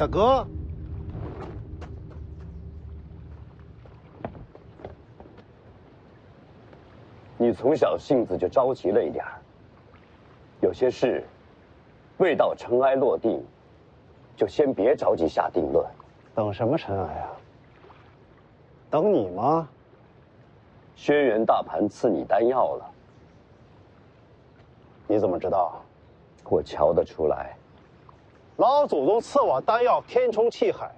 大哥，你从小性子就着急了一点儿，有些事未到尘埃落定，就先别着急下定论。等什么尘埃啊？等你吗？轩辕大盘赐你丹药了，你怎么知道？我瞧得出来。老祖宗赐我丹药填充气海，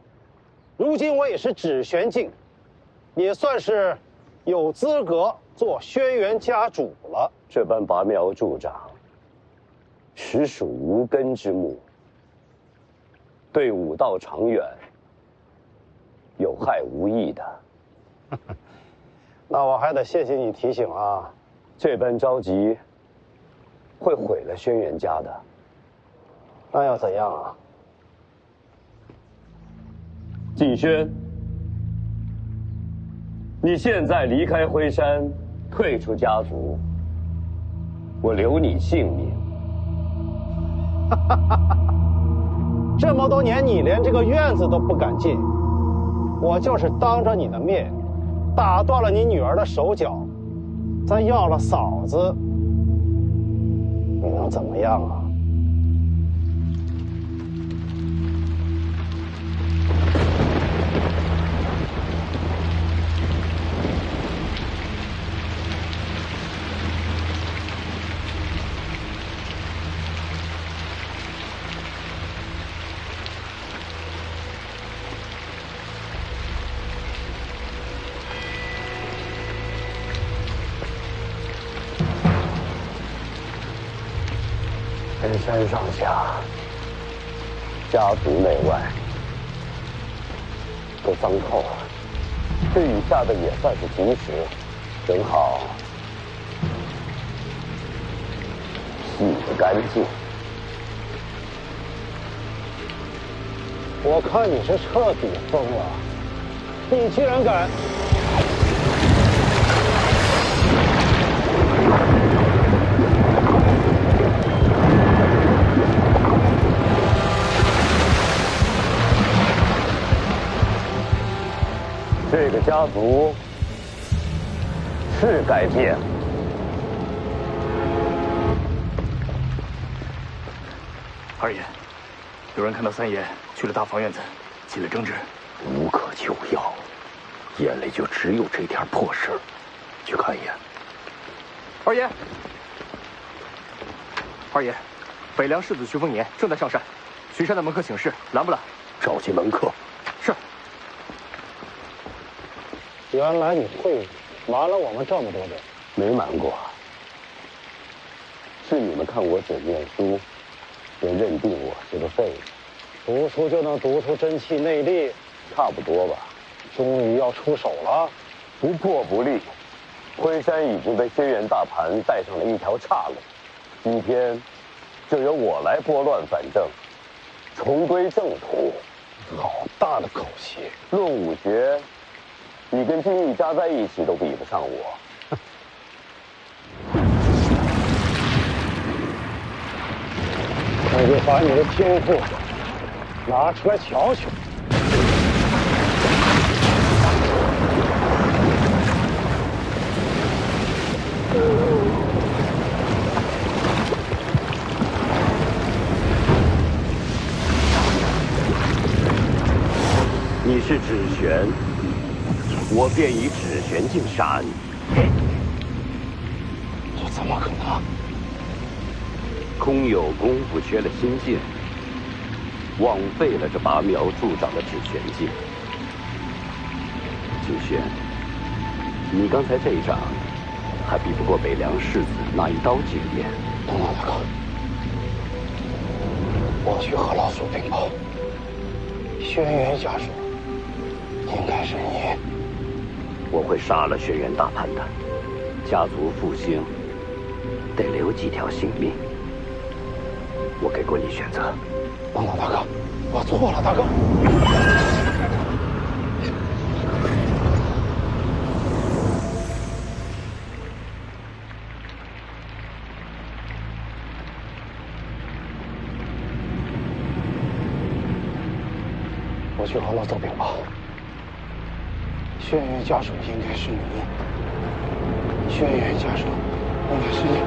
如今我也是指玄境，也算是有资格做轩辕家主了。这般拔苗助长，实属无根之木，对武道长远有害无益的。那我还得谢谢你提醒啊！这般着急，会毁了轩辕家的。那要怎样啊？景轩，你现在离开辉山，退出家族，我留你性命。这么多年，你连这个院子都不敢进，我就是当着你的面，打断了你女儿的手脚，再要了嫂子，你能怎么样啊？人山上下，家族内外都脏透了。这雨下的也算是及时，正好洗得干净。我看你是彻底疯了，你居然敢！这个家族是该变。二爷，有人看到三爷去了大房院子，起了争执。无可救药，眼里就只有这点破事儿。去看一眼。二爷，二爷，北凉世子徐丰年正在上山，巡山的门客请示，拦不拦？召集门客。是。原来你会瞒了我们这么多人。没瞒过，是你们看我只念书，便认定我是个废物。读书就能读出真气内力，差不多吧。终于要出手了。不破不立，辉山已经被轩辕大盘带上了一条岔路，今天就由我来拨乱反正，重归正途。好大的口气！论武学，你跟金玉加在一起都比不上我。那就把你的天赋拿出来瞧瞧。你是指玄，我便以指玄境杀你。这怎么可能？空有功夫缺了心境，枉费了这拔苗助长的指玄境。景轩，你刚才这一掌，还比不过北凉世子那一刀惊艳。等等，大哥，我去和老祖禀报。轩辕家说，应该是你。我会杀了轩辕大盘的，家族复兴得留几条性命。我给过你选择。等等，大哥，我错了，大哥。我去和老走禀报。轩辕家属应该是你，轩辕家属应该是你。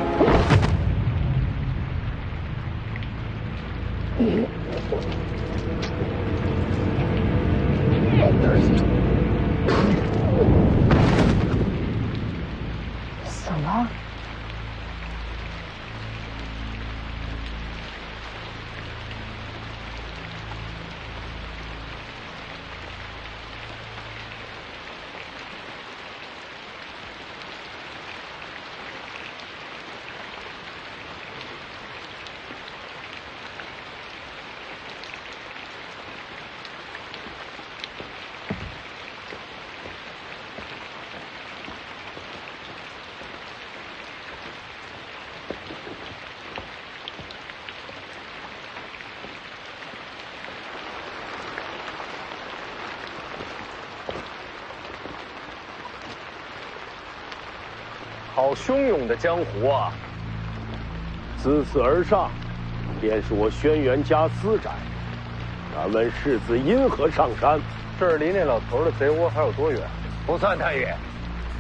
死了。好汹涌的江湖啊！自此而上，便是我轩辕家私宅。敢问世子因何上山？这儿离那老头的贼窝还有多远？不算太远，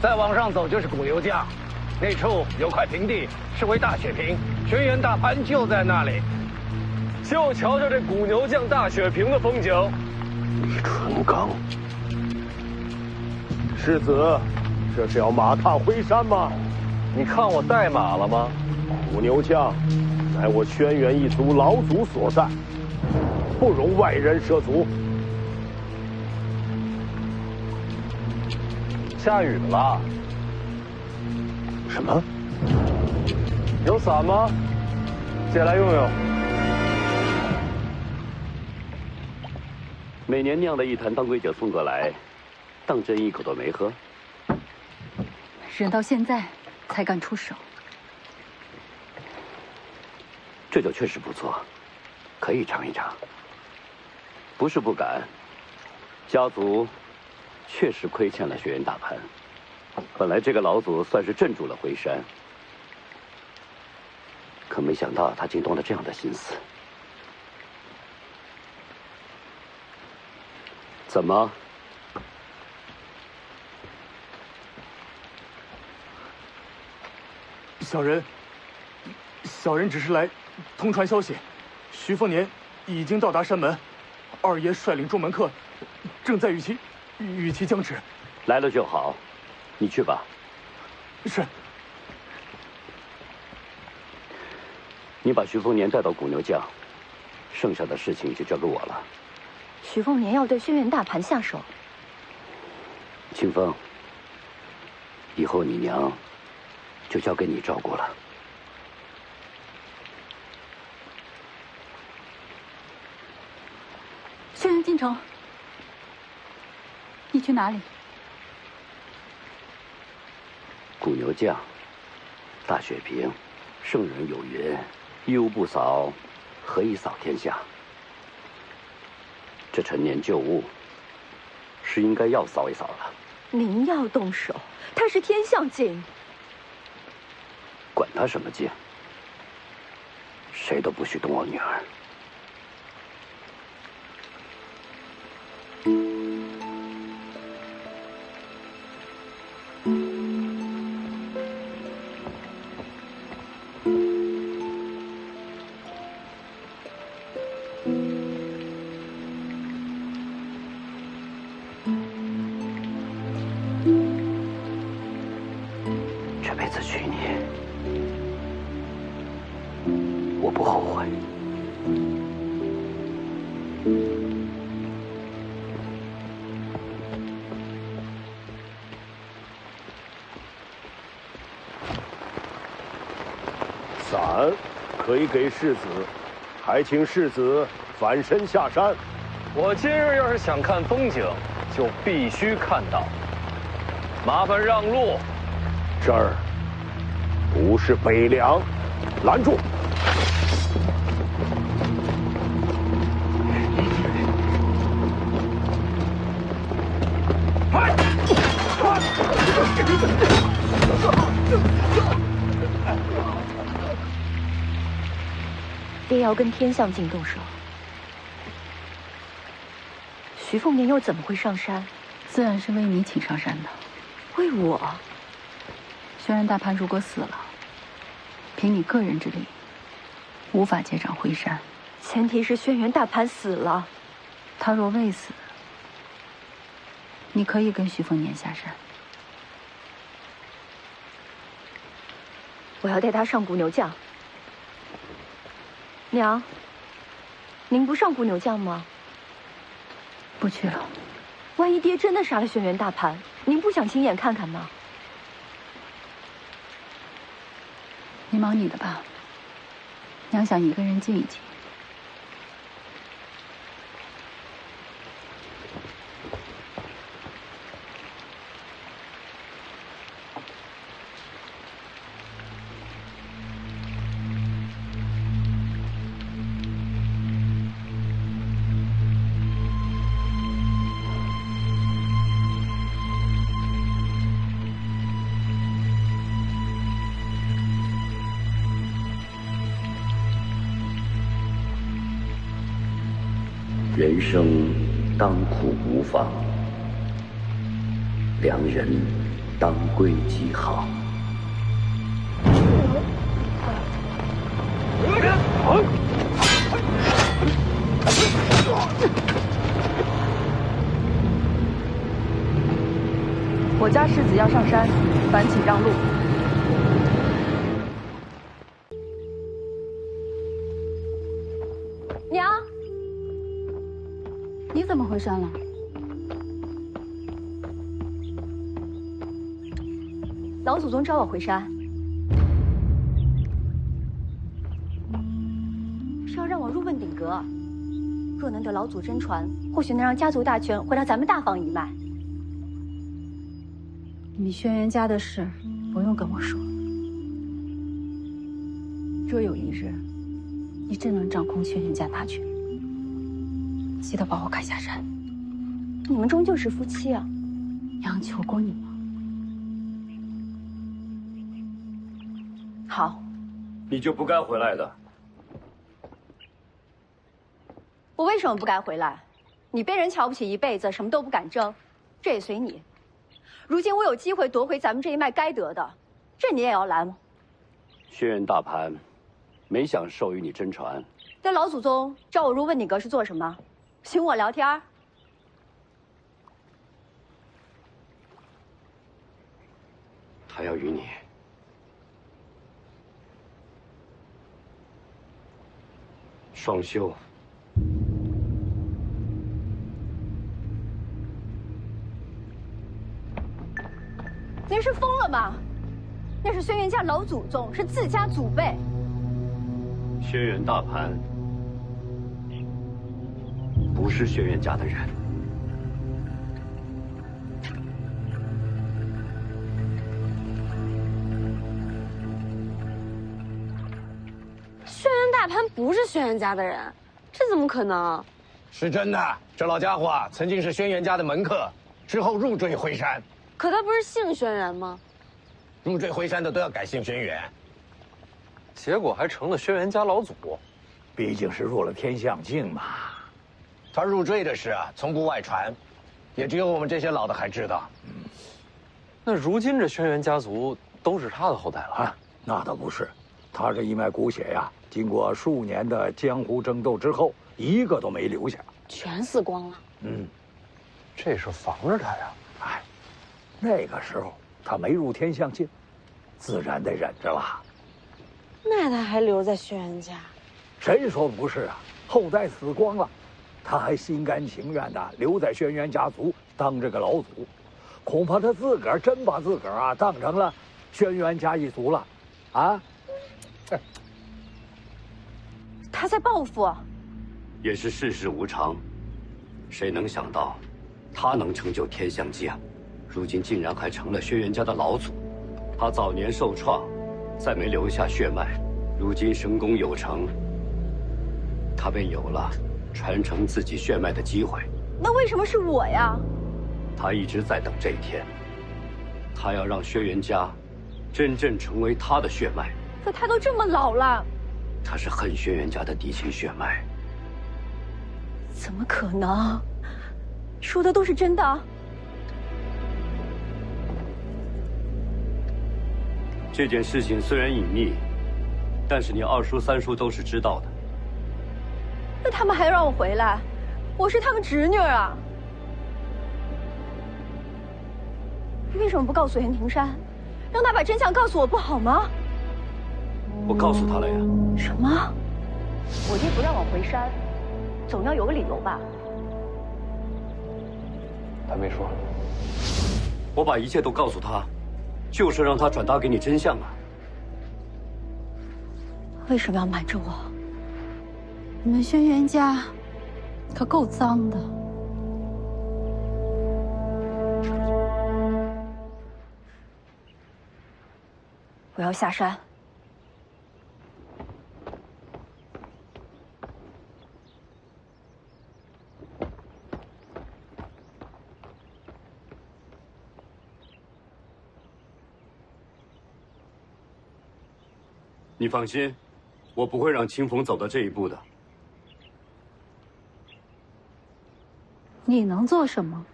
再往上走就是古牛江，那处有块平地，是为大雪坪，轩辕大盘就在那里。就瞧瞧这古牛江大雪坪的风景。李淳刚，世子，这是要马踏灰山吗？你看我带马了吗？古牛江，乃我轩辕一族老祖所在，不容外人涉足。下雨了。什么？有伞吗？借来用用。每年酿的一坛当归酒送过来，当真一口都没喝。忍到现在才敢出手。这酒确实不错，可以尝一尝。不是不敢，家族确实亏欠了轩辕大盘。本来这个老祖算是镇住了回山，可没想到他竟动了这样的心思。怎么？小人只是来通传消息，徐凤年已经到达山门，二爷率领众门客正在与其僵持。来了就好，你去吧。是。你把徐凤年带到古牛江，剩下的事情就交给我了。徐凤年要对轩辕大盘下手。清风，以后你娘就交给你照顾了。轩辕进城，你去哪里？古牛将，大雪坪，圣人有云：一屋不扫，何以扫天下？这陈年旧物，是应该要扫一扫了。您要动手，他是天象境。管他什么境，谁都不许动我女儿。这辈子娶你，我不后悔。伞可以给世子，还请世子返身下山。我今日要是想看风景，就必须看到。麻烦让路。这儿不是北凉，拦住！爹要跟天象镜动手，徐凤年又怎么会上山？自然是为你请上山的。为我？轩辕大潘如果死了，凭你个人之力，无法接掌回山。前提是轩辕大潘死了。他若未死，你可以跟徐凤年下山。我要带他上古牛将。娘，您不上古牛将吗？不去了。万一爹真的杀了轩辕大潘，您不想亲眼看看吗？你忙你的吧，娘想一个人静一静。人生当苦无妨，良人当归极好。我家世子要上山，烦请让路。娘，你怎么回山了？老祖宗召我回山，是要让我入问鼎阁。若能得老祖真传，或许能让家族大权回到咱们大房一脉。你轩辕家的事不用跟我说。若有一日，你真能掌控轩辕家大权，记得把我赶下山。你们终究是夫妻啊！娘求过你了。好，你就不该回来的。我为什么不该回来？你被人瞧不起一辈子，什么都不敢争，这也随你。如今我有机会夺回咱们这一脉该得的，这你也要拦吗？轩辕大潘没想授予你真传。那老祖宗召我入问鼎阁是做什么？寻我聊天？他要与你双修。您是疯了吗？那是轩辕家老祖宗，是自家祖辈。轩辕大潘不是轩辕家的人。轩辕大潘不是轩辕家的人，这怎么可能？是真的，这老家伙啊，曾经是轩辕家的门客，之后入赘回山。可他不是姓轩辕吗？入赘回山的都要改姓轩辕，结果还成了轩辕家老祖。毕竟是入了天象境嘛。他入赘的事啊，从不外传，也只有我们这些老的还知道。那如今这轩辕家族都是他的后代了啊？那倒不是，他这一脉骨血呀，经过数年的江湖争斗之后，一个都没留下，全死光了。这是防着他呀。哎，那个时候他没入天象境，自然得忍着了。那他还留在轩辕家？谁说不是啊？后代死光了，他还心甘情愿的留在轩辕家族当这个老祖，恐怕他自个儿真把自个儿啊当成了轩辕家一族了，啊？他在报复。也是世事无常，谁能想到，他能成就天象界，如今竟然还成了轩辕家的老祖。他早年受创，再没留下血脉，如今神功有成，他便有了传承自己血脉的机会。那为什么是我呀？他一直在等这一天，他要让轩辕家真正成为他的血脉。可他都这么老了，他是恨轩辕家的嫡亲血脉。怎么可能？说的都是真的？这件事情虽然隐秘，但是你二叔、三叔都是知道的。那他们还让我回来？我是他们侄女啊！你为什么不告诉袁庭山，让他把真相告诉我不好吗？我告诉他了呀。什么？我爹不让我回山，总要有个理由吧？他没说。我把一切都告诉他，就是让他转达给你真相啊。为什么要瞒着我？你们轩辕家可够脏的。我要下山。你放心，我不会让清风走到这一步的。你能做什么？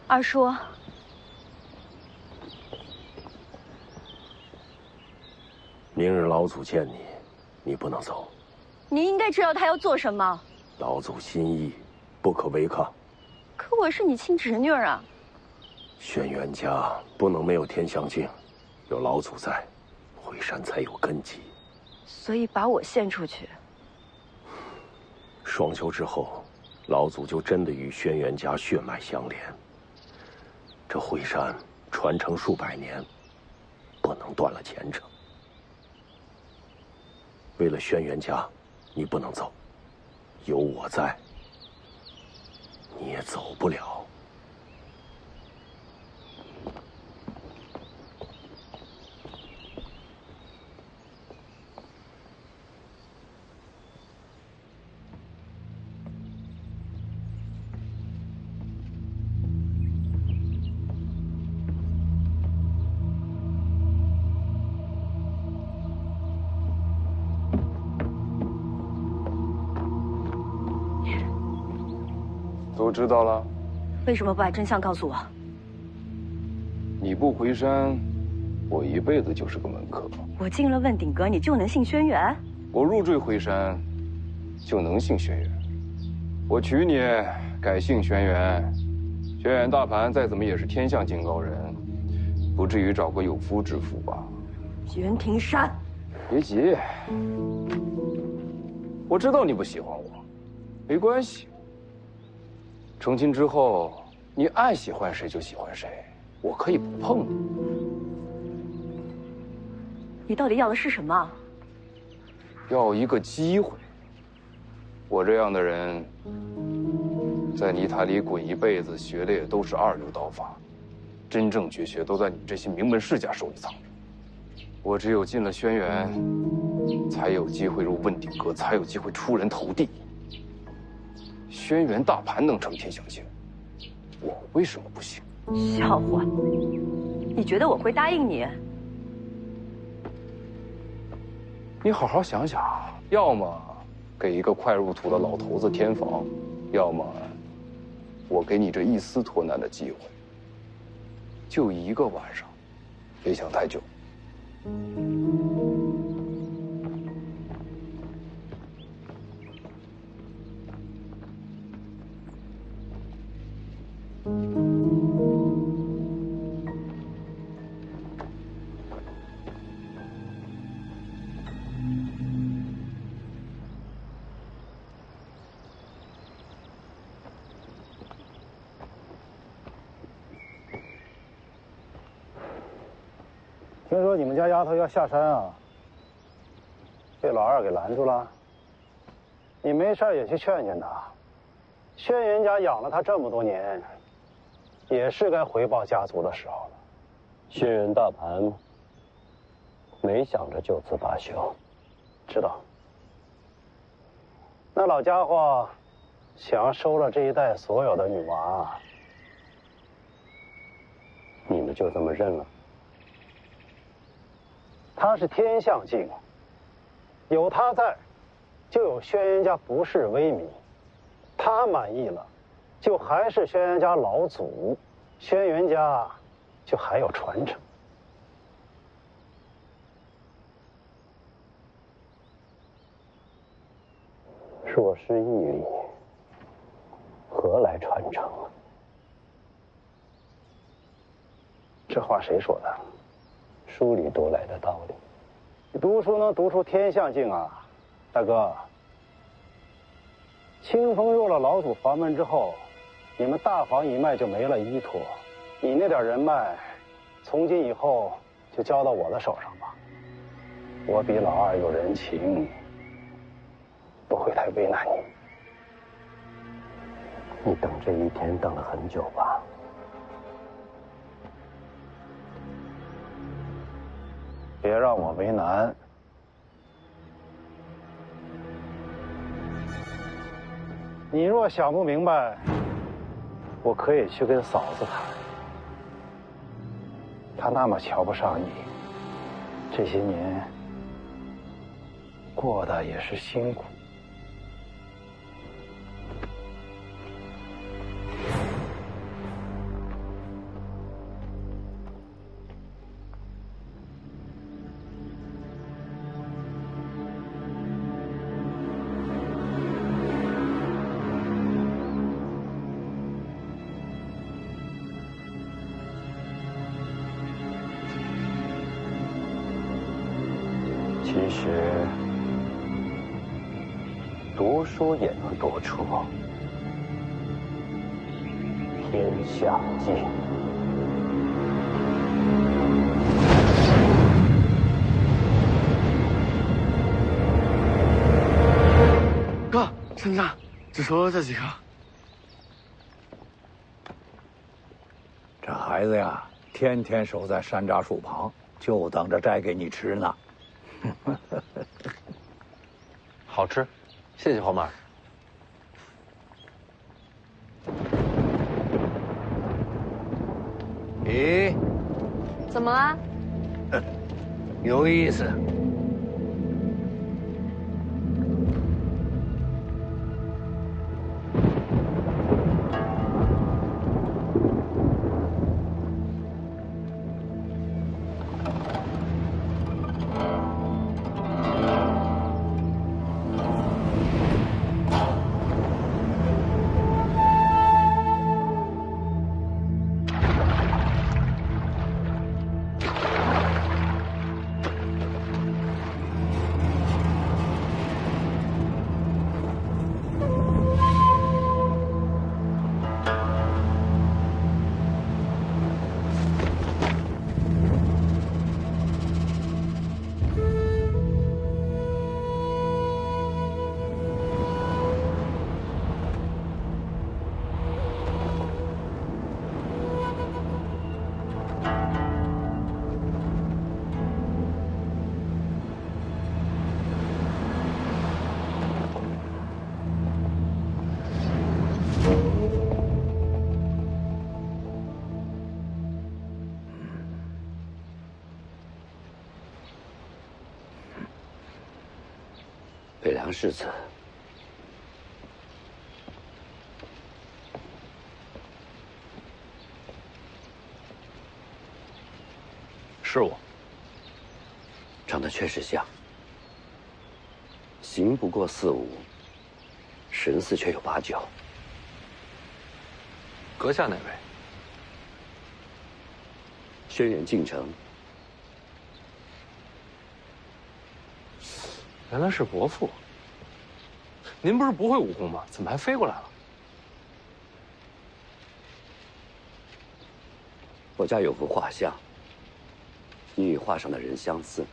二叔，明日老祖见你，你不能走。你应该知道他要做什么。老祖心意，不可违抗。可我是你亲侄女啊。轩辕家不能没有天象镜，有老祖在，回山才有根基。所以把我献出去。双修之后，老祖就真的与轩辕家血脉相连。这回山传承数百年，不能断了前程。为了轩辕家，你不能走，有我在，你也走不了。都知道了。为什么不把真相告诉我？你不回山，我一辈子就是个门客。我进了问鼎阁，你就能信轩辕？我入赘回山，就能信轩辕。我娶你，改姓轩辕。轩辕大盘再怎么也是天象境高人，不至于找个有夫之妇吧？袁庭山，别急，我知道你不喜欢我，没关系。成亲之后，你爱喜欢谁就喜欢谁，我可以不碰你。你到底要的是什么？要一个机会。我这样的人，在泥潭里滚一辈子，学的也都是二流刀法，真正绝学都在你这些名门世家手里藏着。我只有进了轩辕，才有机会入问鼎阁，才有机会出人头地。轩辕大盘能成天象境，我为什么不行？笑话！你觉得我会答应你？你好好想想，要么给一个快入土的老头子添房，要么我给你这一丝脱难的机会。就一个晚上，别想太久。听说你们家丫头要下山啊，被老二给拦住了。你没事也去劝劝她。轩辕家养了她这么多年，也是该回报家族的时候了。轩辕大盘没想着就此罢休，知道。那老家伙想要收了这一代所有的女娃，你们就这么认了？他是天象镜，有他在，就有轩辕家不世威名。他满意了，就还是轩辕家老祖，轩辕家就还有传承。若失毅力，何来传承啊？这话谁说的？书里读来的道理。你读书能读出天象镜啊，大哥。清风入了老祖房门之后，你们大房一脉就没了依托。你那点人脉，从今以后就交到我的手上吧。我比老二有人情，不会太为难你。你等这一天等了很久吧？别让我为难。你若想不明白，我可以去跟嫂子谈。她那么瞧不上你，这些年过得也是辛苦。其实，读书也能读出天下镜。哥，剩下只收了这几个。这孩子呀，天天守在山楂树旁，就等着摘给你吃呢。好吃，谢谢黄妈。咦，怎么啦？有意思。北凉世子，是我。长得确实像，形不过4-5，神似却有8-9。阁下哪位？轩辕敬城。原来是伯父。您不是不会武功吗？怎么还飞过来了？我家有幅画像，你与画上的人相似。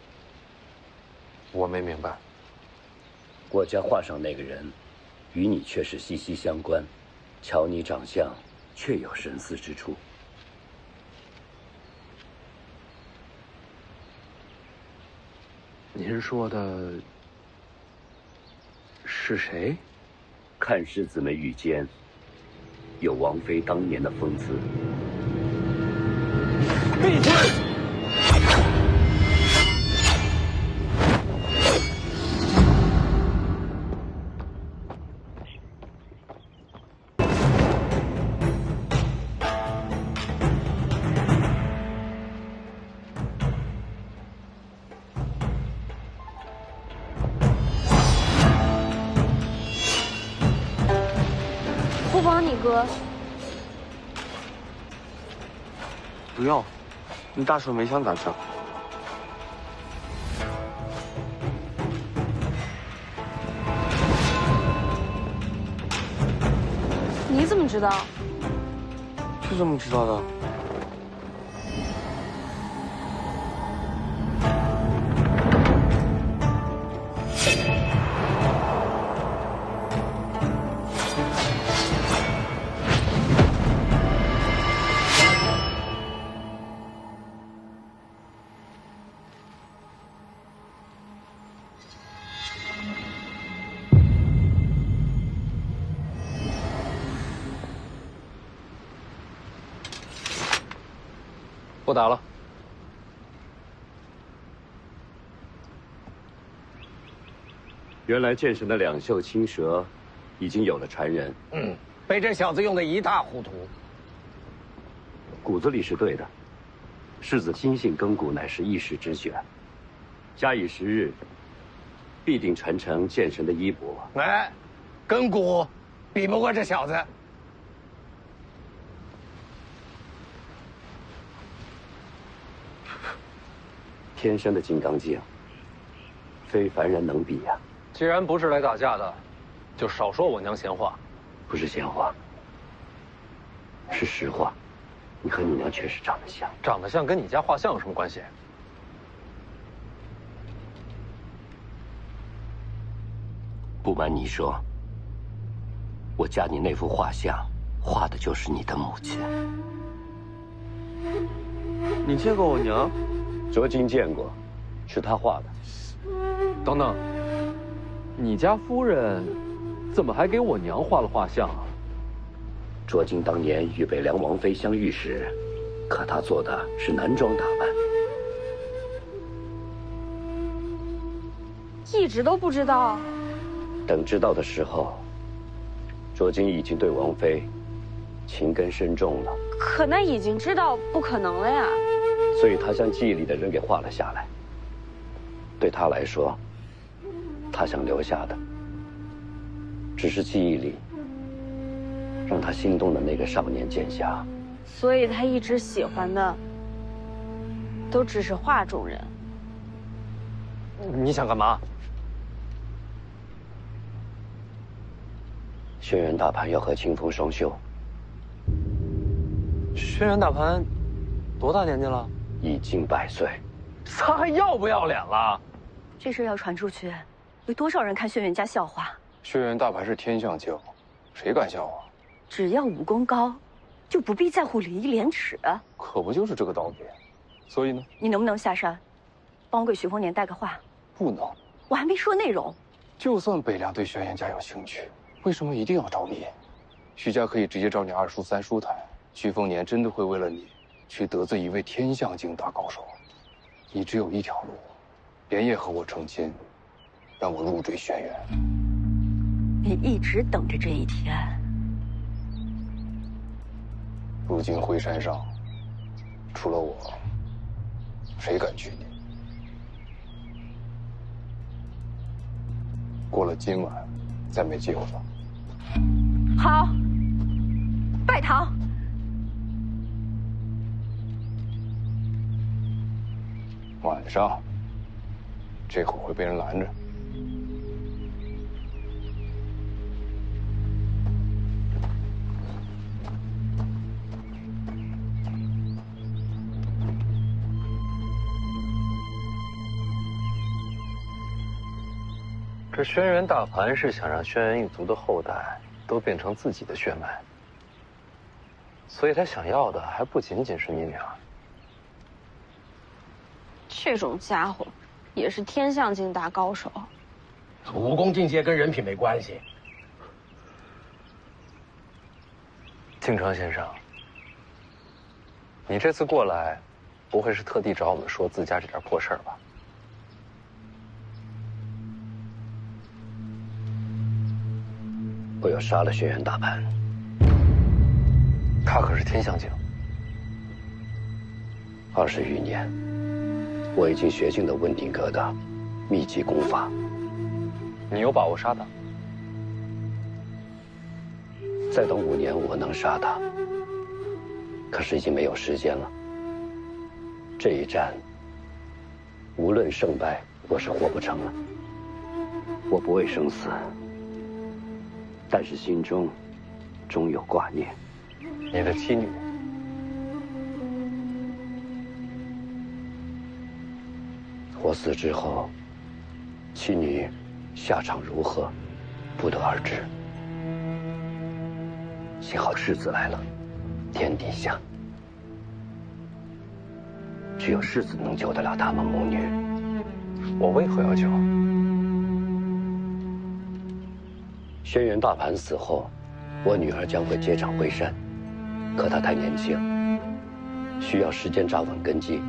我没明白。我家画上那个人，与你却是息息相关。瞧你长相，确有神似之处。您说的是谁？看世子们羽间有王妃当年的风姿。闭嘴！不帮你哥。不要，你大手没枪咋整？你怎么知道？就这么知道的。不打了。原来剑神的两袖青蛇已经有了传人。被这小子用得一塌糊涂。骨子里是对的，世子心性根骨乃是一时之选，假以时日，必定传承剑神的衣钵。哎，根骨比不过这小子。天生的金刚镜，非凡人能比呀。既然不是来打架的，就少说我娘闲话。不是闲话，是实话。你和你娘确实长得像。长得像跟你家画像有什么关系？不瞒你说，我家你那幅画像，画的就是你的母亲。你见过我娘？卓金见过，是他画的。等等，你家夫人怎么还给我娘画了画像啊？卓金当年与北凉王妃相遇时，可她做的是男装打扮。一直都不知道。等知道的时候，卓金已经对王妃情根深重了。可那已经知道不可能了呀。所以他将记忆里的人给画了下来。对他来说，他想留下的，只是记忆里让他心动的那个少年剑侠。所以他一直喜欢的，都只是画中人。你想干嘛？轩辕大盘要和清风双修。轩辕大盘多大年纪了？已经100岁。他还要不要脸了？这事要传出去，有多少人看轩辕家笑话？轩辕大盘是天象教，谁敢笑话？只要武功高，就不必在乎礼义廉耻。可不就是这个道理？所以呢？你能不能下山，帮我给徐丰年带个话？不能。我还没说内容。就算北凉对轩辕家有兴趣，为什么一定要找你？徐家可以直接找你2叔3叔谈。徐丰年真的会为了你，去得罪一位天象境大高手？你只有一条路，连夜和我成亲，让我入赘轩辕。你一直等着这一天。如今灰山上，除了我，谁敢娶你？过了今晚，再没机会了。好，拜堂。晚上，这会儿会被人拦着。这轩辕大盘是想让轩辕一族的后代都变成自己的血脉，所以他想要的还不仅仅是你娘。这种家伙，也是天象境大高手。武功境界跟人品没关系。庆川先生，你这次过来，不会是特地找我们说自家这点破事儿吧？我又杀了轩辕大盘，他可是天象境。 20余年，我已经学尽了温鼎阁的秘籍功法。你有把握杀他？再等5年，我能杀他。可是已经没有时间了。这一战，无论胜败，我是活不成了。我不畏生死，但是心中终有挂念。你的妻女。 我死之后，妻女下场如何，不得而知。幸好世子来了，天底下只有世子能救得了他们母女。我为何要救？轩辕大盘死后，我女儿将会接掌徽山，可她太年轻，需要时间扎稳根基。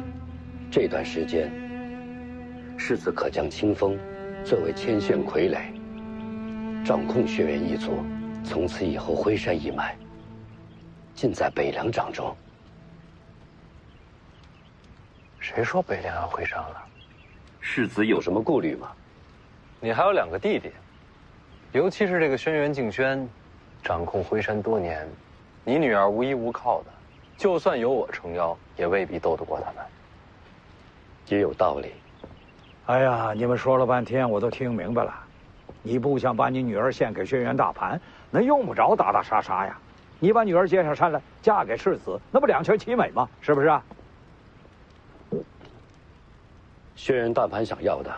这段时间。 世子可将清风作为牵线傀儡，掌控轩辕一族。从此以后，徽山一脉尽在北凉掌中。谁说北凉要徽山了？世子有什么顾虑吗？你还有2个弟弟，尤其是这个轩辕敬轩，掌控徽山多年，你女儿无依无靠的，就算有我撑腰，也未必斗得过他们。也有道理。 哎呀，你们说了半天，我都听明白了。你不想把你女儿献给轩辕大盘，那用不着打打杀杀呀。你把女儿接上山来，嫁给世子，那不两全其美吗？是不是啊？轩辕大盘想要的，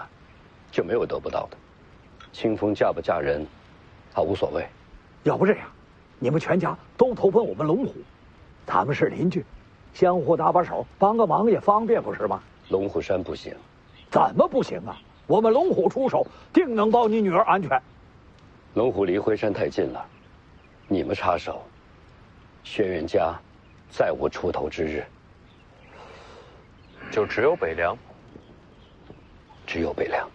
就没有得不到的。清风嫁不嫁人，他无所谓。要不这样，你们全家都投奔我们龙虎，他们是邻居，相互搭把手，帮个忙也方便，不是吗？龙虎山不行。 怎么不行啊？我们龙虎出手，定能保你女儿安全。龙虎离徽山太近了，你们插手，轩辕家再无出头之日。就只有北凉，只有北凉。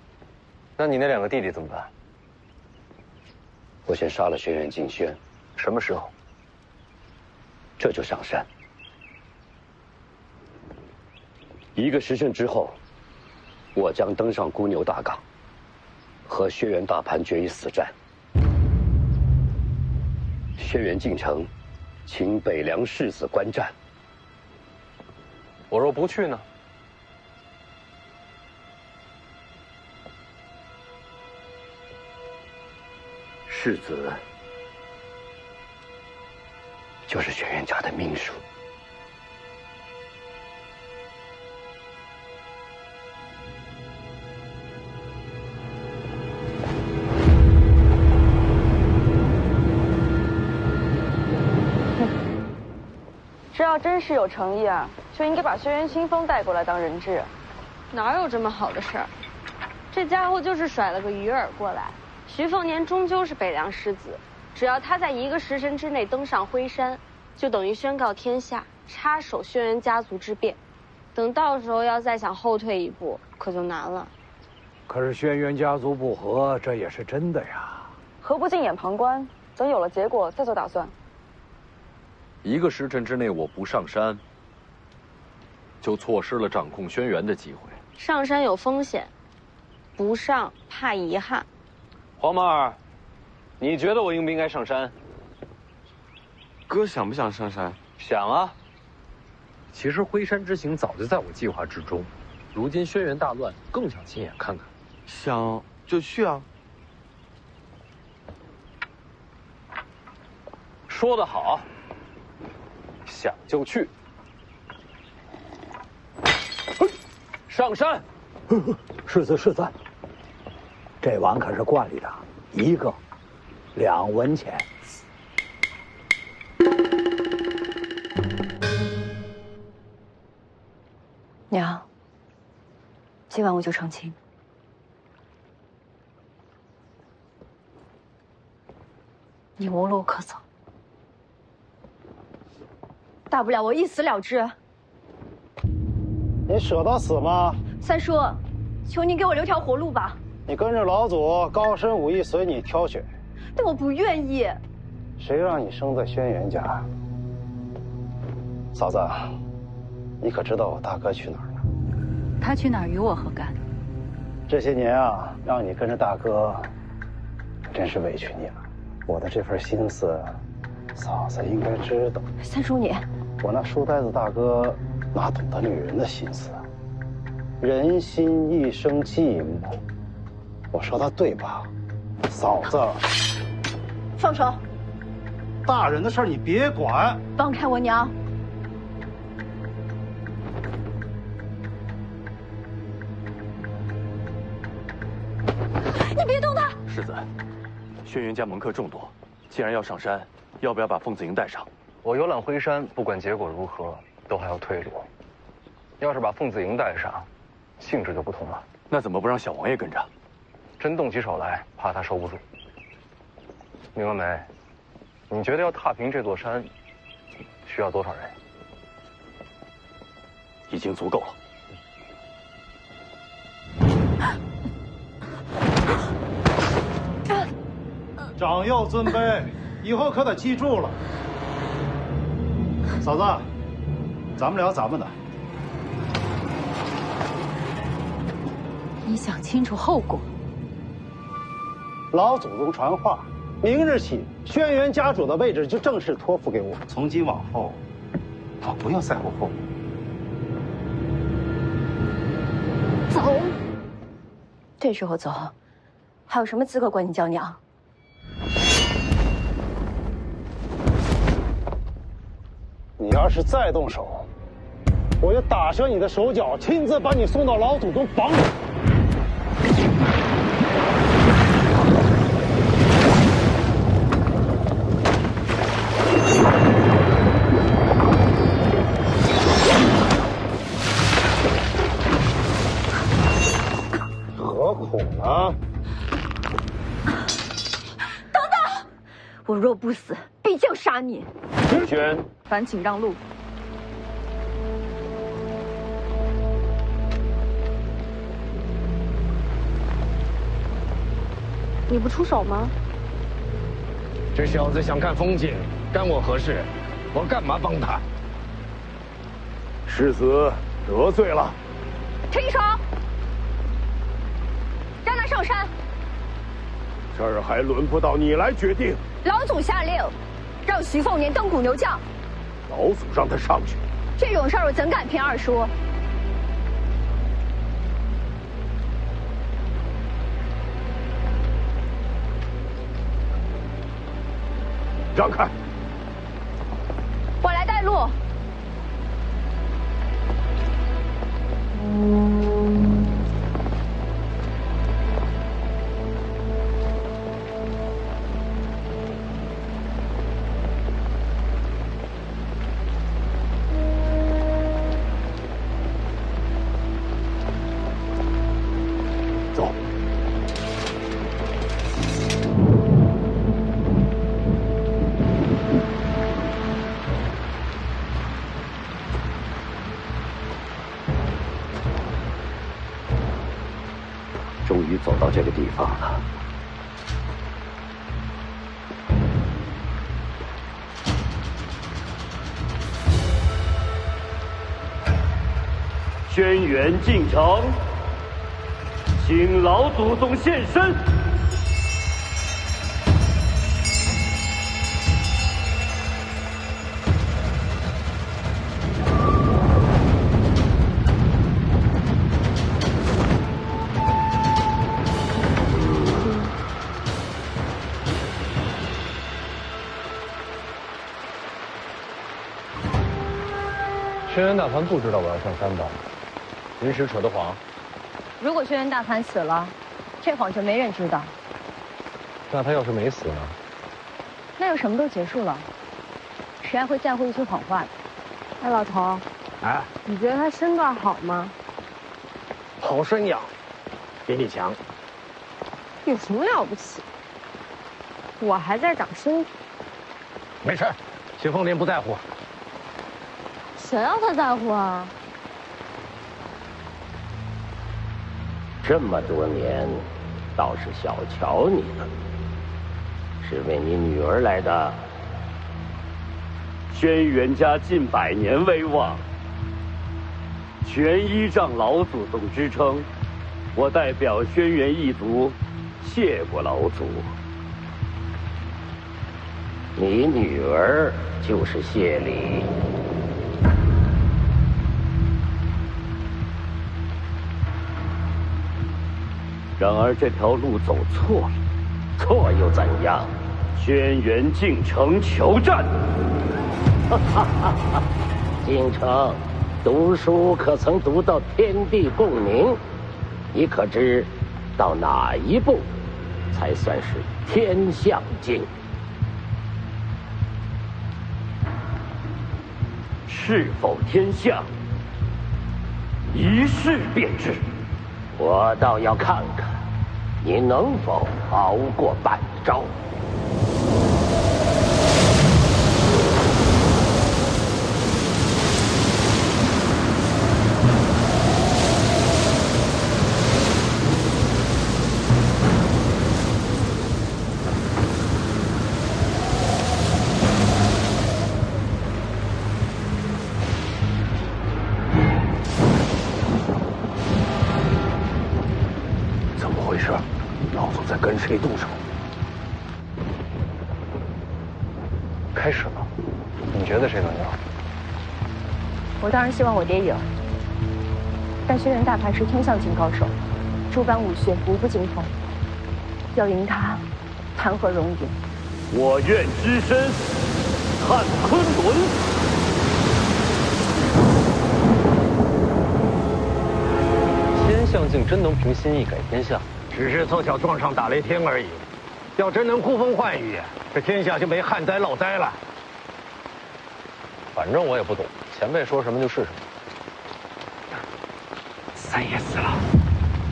那你那2个弟弟怎么办？我先杀了轩辕敬轩。什么时候？这就上山。1个时辰之后。 我将登上孤牛大岗，和轩辕大盘决一死战。轩辕进城，请北凉世子观战。我若不去呢？世子就是轩辕家的命数。 这要真是有诚意啊，就应该把轩辕清风带过来当人质。哪有这么好的事儿？这家伙就是甩了个鱼饵过来。徐凤年终究是北凉世子，只要他在1个时辰之内登上徽山，就等于宣告天下，插手轩辕家族之变。等到时候要再想后退一步，可就难了。可是轩辕家族不和，这也是真的呀。何不静眼旁观，等有了结果再做打算？1个时辰之内我不上山，就错失了掌控轩辕的机会。上山有风险，不上怕遗憾。黄毛儿，你觉得我应不应该上山？哥想不想上山？想啊。其实徽山之行早就在我计划之中，如今轩辕大乱，更想亲眼看看。想就去啊。说得好，想就去。上山。世子，这碗可是惯例的，1个2文钱。娘，今晚我就成亲。你无路可走。大不了我一死了之。你舍得死吗？三叔，求您给我留条活路吧。你跟着老祖，高深武艺随你挑选。但我不愿意。谁让你生在轩辕家？嫂子，你可知道我大哥去哪儿了？他去哪儿与我何干？这些年啊，让你跟着大哥，真是委屈你了。我的这份心思，嫂子应该知道。三叔你，我那书呆子大哥哪懂得女人的心思啊？人心一生寂寞，我说的对吧，嫂子？放手！大人的事儿你别管。放开我娘！你别动他！世子，轩辕家门客众多，既然要上山，要不要把凤子营带上？我游览辉山，不管结果如何，都还要退路。要是把凤子营带上，性质就不同了。那怎么不让小王爷跟着？真动起手来，怕他收不住。明了没？你觉得要踏平这座山，需要多少人？已经足够了。长幼尊卑，以后可得记住了。嫂子，咱们聊咱们的。你想清楚后果。老祖宗传话，明日起，轩辕家主的位置就正式托付给我。从今往后，我不用在乎后果。走。这时候走，还有什么资格管你叫娘？你要是再动手，我就打折你的手脚，亲自把你送到老祖宗房里。何苦呢？等等！我若不死，必将杀你。景轩，烦请让路。你不出手吗？这小子想看风景，干我何事？我干嘛帮他？世子得罪了。停手！让他上山。这儿还轮不到你来决定。老祖下令，让徐凤年登古牛将。老祖让他上去。这种事儿我怎敢凭二说？让开！我来带路。走。终于走到这个地方了。轩辕进城，请老祖宗现身。轩辕大盘不知道我要上山吧？临时扯的谎。如果轩辕大盘死了，这谎就没人知道。那他要是没死呢？那就什么都结束了。谁还会在乎一句谎话？哎，老头，哎，你觉得他身段好吗？好身养，比你强。有什么了不起？我还在长身体。没事，徐凤年不在乎。谁要他在乎啊？这么多年，倒是小瞧你了，是为你女儿来的。轩辕家近100年威望，全依仗老祖宗支撑。我代表轩辕一族，谢过老祖。你女儿就是谢礼。然而这条路走错了，错又怎样？轩辕进城求战。京城读书可曾读到天地共鸣？你可知到哪一步才算是天象境？是否天象，一试便知。我倒要看看你能否熬过半招。跟谁动手？开始了，你觉得谁能赢？我当然希望我爹赢，但轩辕大盘是天象境高手，诸般武学无不精通，要赢他，谈何容易？我愿只身探昆仑。天象境真能凭心意改天象？只是凑巧撞上打雷天而已。要真能呼风唤雨，这天下就没旱灾涝灾了。反正我也不懂，前辈说什么就是什么。三爷死了，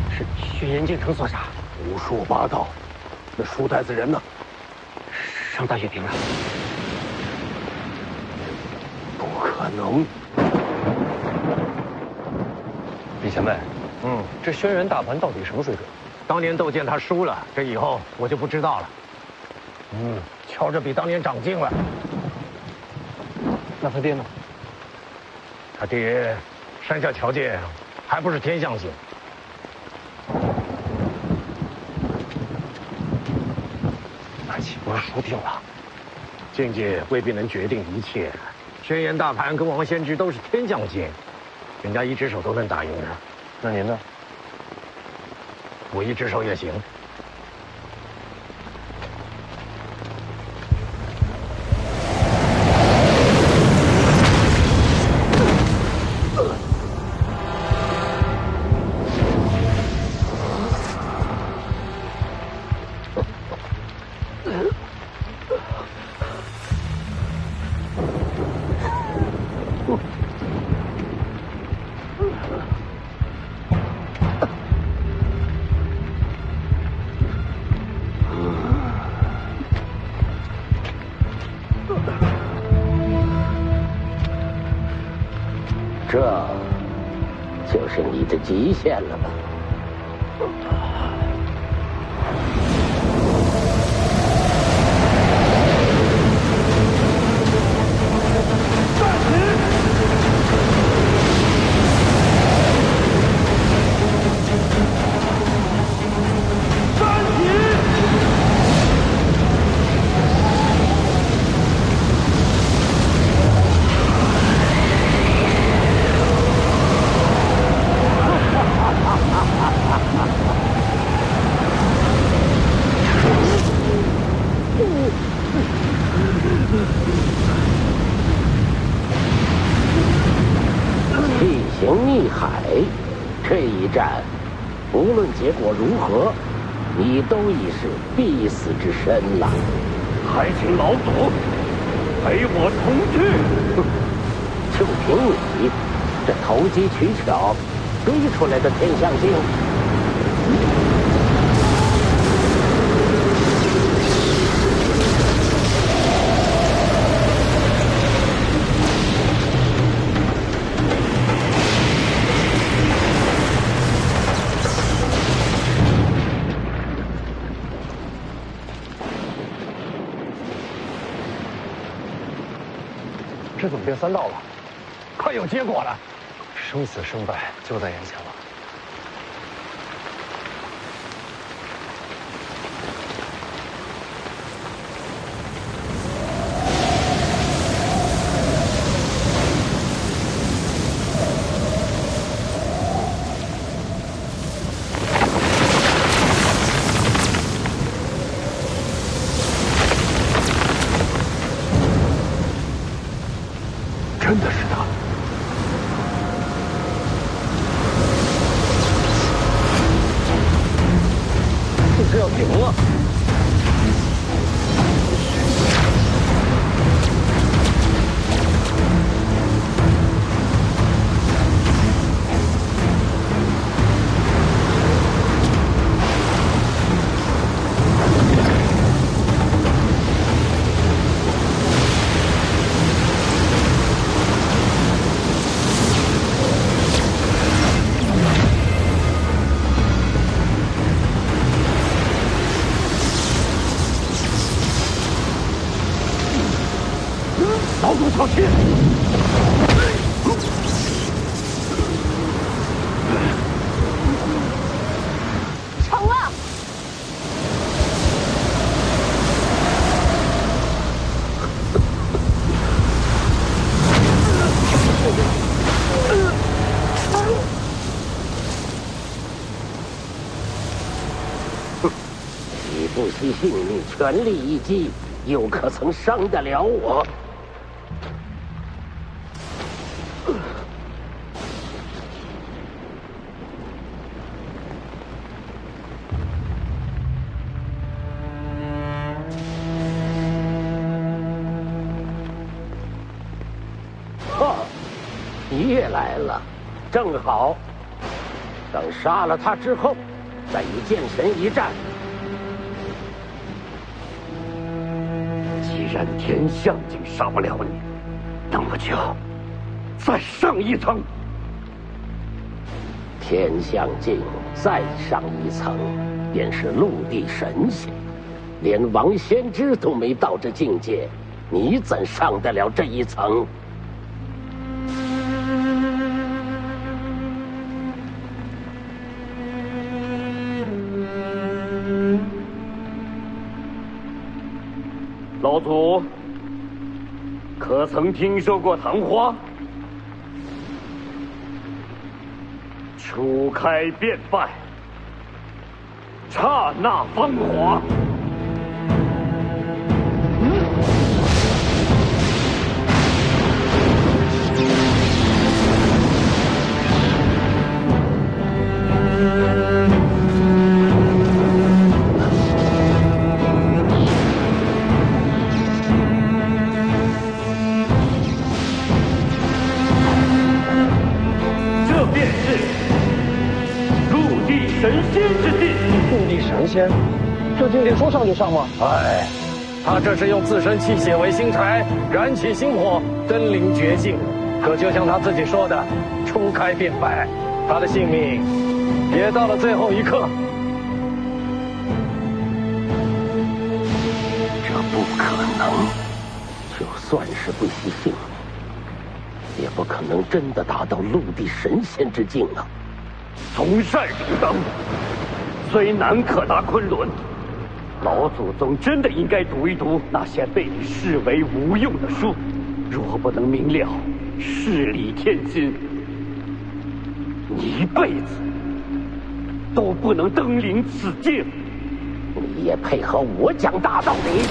是轩辕敬城所杀。胡说八道！那书呆子人呢？上大雪坪了。不可能！李前辈，这轩辕大盘到底什么水准？当年斗剑他输了，这以后我就不知道了。瞧着比当年长进了。那他爹呢？他爹山下瞧见，还不是天象境。那岂不是输定了？境界未必能决定一切。轩辕大盘跟王仙芝都是天降境，人家一只手都能打赢的。那您呢？我一只手也行。这就是你的极限了吧？地形逆海，这一战，无论结果如何，你都已是必死之身了。还请老祖陪我同去。就凭你这投机取巧堆出来的天象境，师怎么变三道了？快有结果了，生死胜败就在眼前了。真的是他！这是要赢了！老祖小心！成了！你不惜性命全力一击，又可曾伤得了我？你也来了，正好。等杀了他之后，再与剑神一战。既然天象境杀不了你，那么就再上一层。天象境再上一层，便是陆地神仙。连王先知都没到这境界，你怎上得了这一层？老祖，可曾听说过昙花？初开便败，刹那芳华。神仙之地，陆地神仙，这境界说上就上吗？哎，他这是用自身气血为星柴，燃起星火，登临绝境。可就像他自己说的，初开便败，他的性命也到了最后一刻。这不可能，就算是不惜性命，也不可能真的达到陆地神仙之境啊！从善如登，虽难可达昆仑。老祖宗真的应该读一读那些被你视为无用的书，若不能明了事理天心，你一辈子都不能登临此境。你也配合我讲大道理？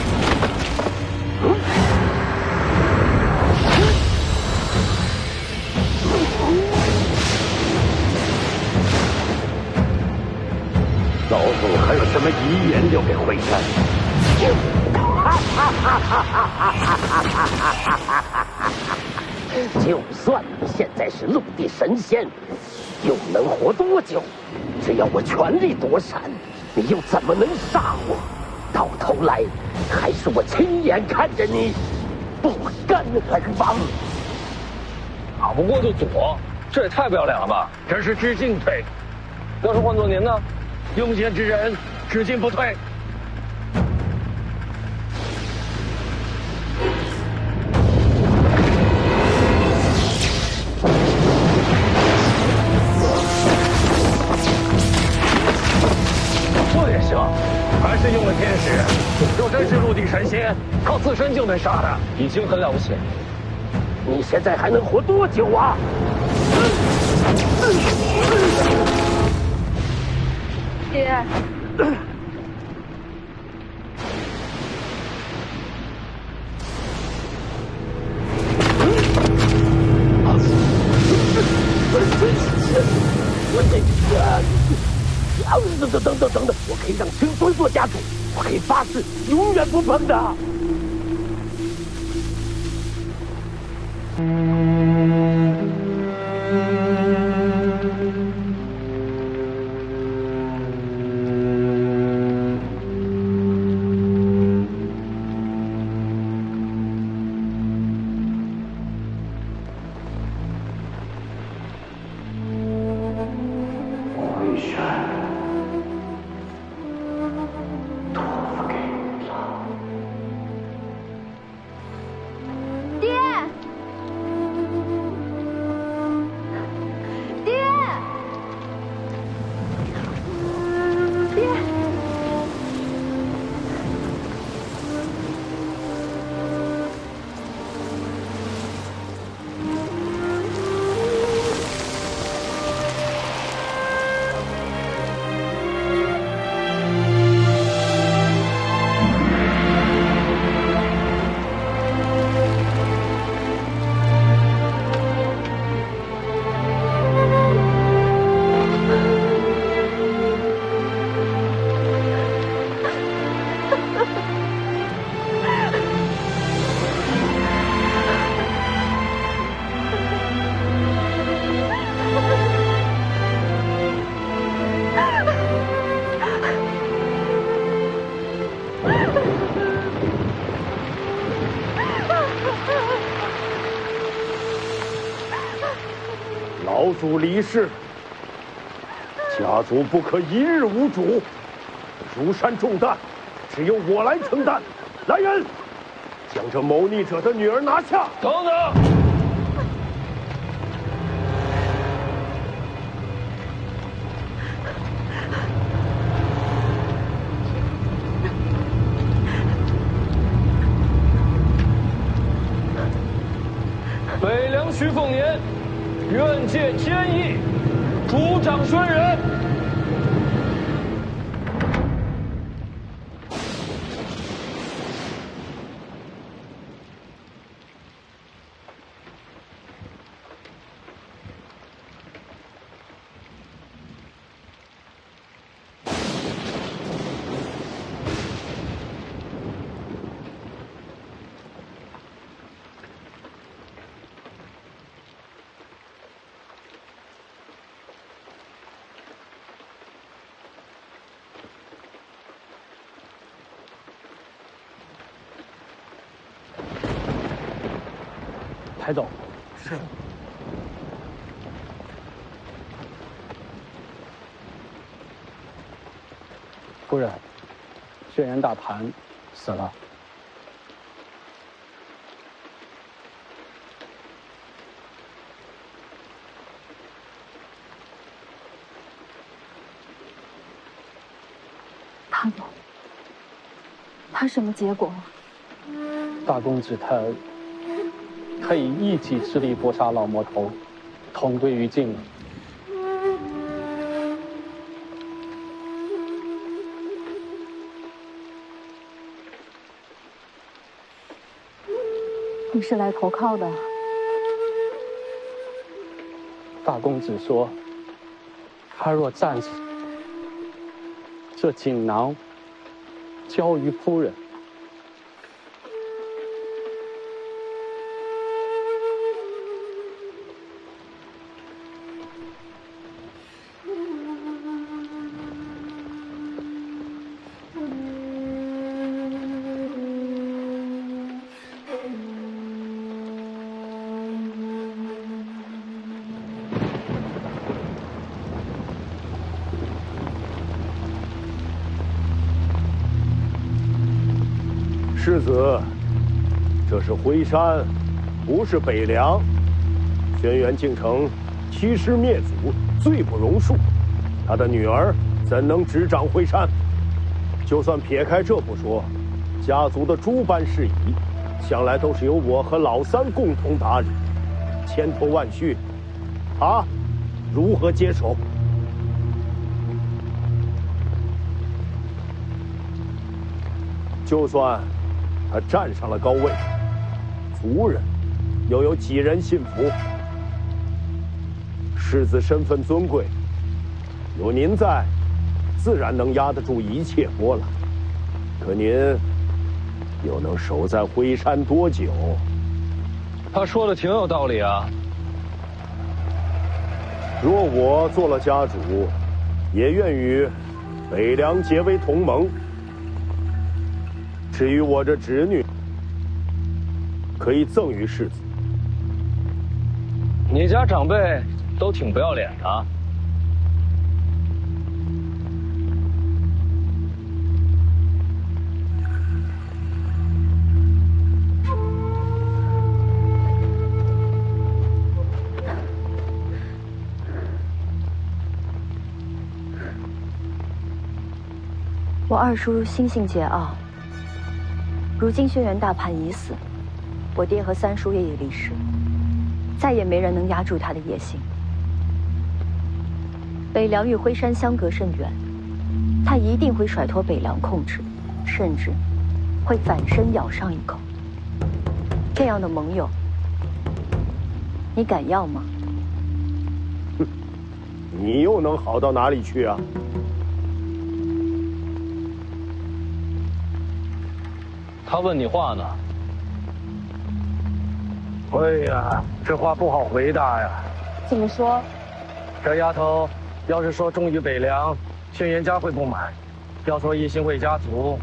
老祖还有什么遗言留给惠山？就算你现在是陆地神仙，又能活多久？只要我全力躲闪，你又怎么能杀我？到头来，还是我亲眼看着你不甘而亡。打不过就躲，这也太不要脸了吧！这是知进退。要是换做您呢？用剑之人，只进不退。还是用了天使。若真是陆地神仙，靠自身就能杀他，已经很了不起了。你现在还能活多久啊？爹。等等，我可以让清风做家主，我可以发誓永远不碰的。老祖离世，家族不可一日无主，如山重担，只有我来承担。来人，将这谋逆者的女儿拿下！等等。北凉徐凤年，愿借坚毅，主掌轩辕。抬走。是。夫人，轩辕大盘死了。他什么结果？大公子他可以一己之力搏杀老魔头，同归于尽了。你是来投靠的？大公子说，他若战死，这锦囊交于夫人。世子，这是辉山，不是北凉。轩辕敬城欺师灭祖，罪不容恕。他的女儿怎能执掌辉山？就算撇开这不说，家族的诸般事宜，向来都是由我和老三共同打理，千头万绪，他如何接手？就算他站上了高位，族人又有几人信服？世子身份尊贵，有您在，自然能压得住一切波澜。可您又能守在灰山多久？他说的挺有道理啊。若我做了家主，也愿与北凉结为同盟。至于我这侄女，可以赠与世子。你家长辈都挺不要脸的。我二叔心性桀骜，如今轩辕大叛已死，我爹和三叔也已离世，再也没人能压住他的野心。北凉与灰山相隔甚远，他一定会甩脱北凉控制，甚至会反身咬上一口。这样的盟友，你敢要吗？哼，你又能好到哪里去啊？他问你话呢。哎呀，这话不好回答呀。怎么说？这丫头要是说忠于北凉，轩辕家会不满；要说一心为家族，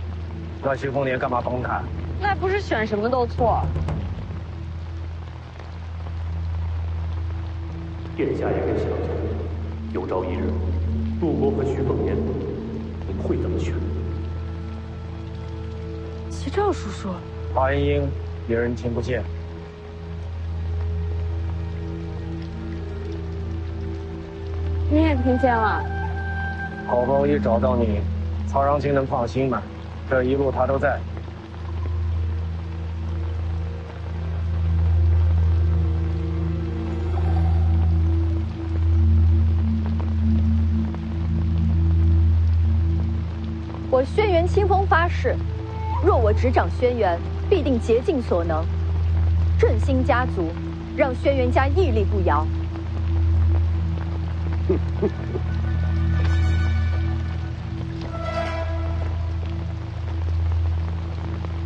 那徐凤年干嘛帮他？那不是选什么都错。殿下也该想想，有朝一日，陆国和徐凤年，你会怎么选？齐赵叔叔，华莺莺，别人听不见。你也听见了。好不容易找到你，曹长青能放心吗？这一路他都在。我轩辕清风发誓，若我执掌轩辕，必定竭尽所能，振兴家族，让轩辕家屹立不摇。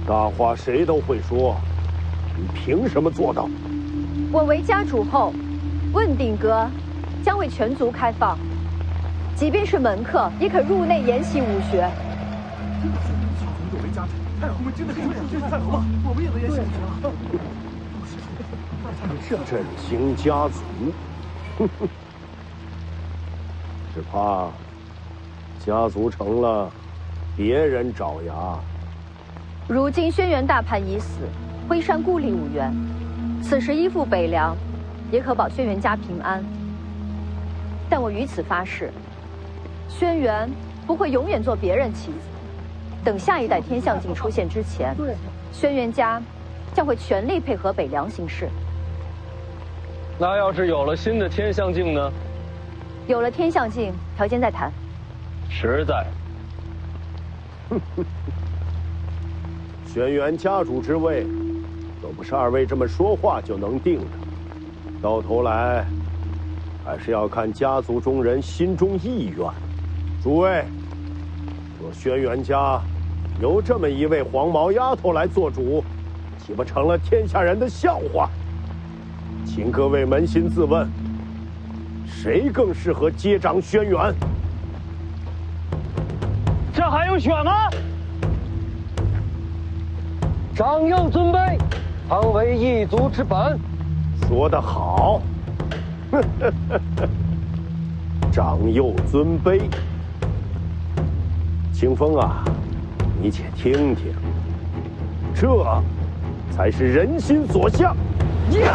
大话谁都会说，你凭什么做到？我为家主后，问鼎阁将为全族开放，即便是门客也可入内研习武学。作为家主，我们真的可以出去太好了，我们也能研习武学了。振兴家族，只怕家族成了别人爪牙。如今轩辕大叛已死，灰山孤立无援，此时依附北凉，也可保轩辕家平安。但我于此发誓，轩辕不会永远做别人棋子。等下一代天象镜出现之前，轩辕家将会全力配合北凉行事。那要是有了新的天象镜呢？有了天象镜，条件再谈。实在。轩辕家主之位，都不是二位这么说话就能定的。到头来，还是要看家族中人心中意愿。诸位，若轩辕家由这么一位黄毛丫头来做主，岂不成了天下人的笑话？请各位扪心自问，谁更适合接掌轩辕？这还用选吗？长幼尊卑，常为一族之本。说得好，长幼尊卑。清风啊，你且听听，这才是人心所向。呀！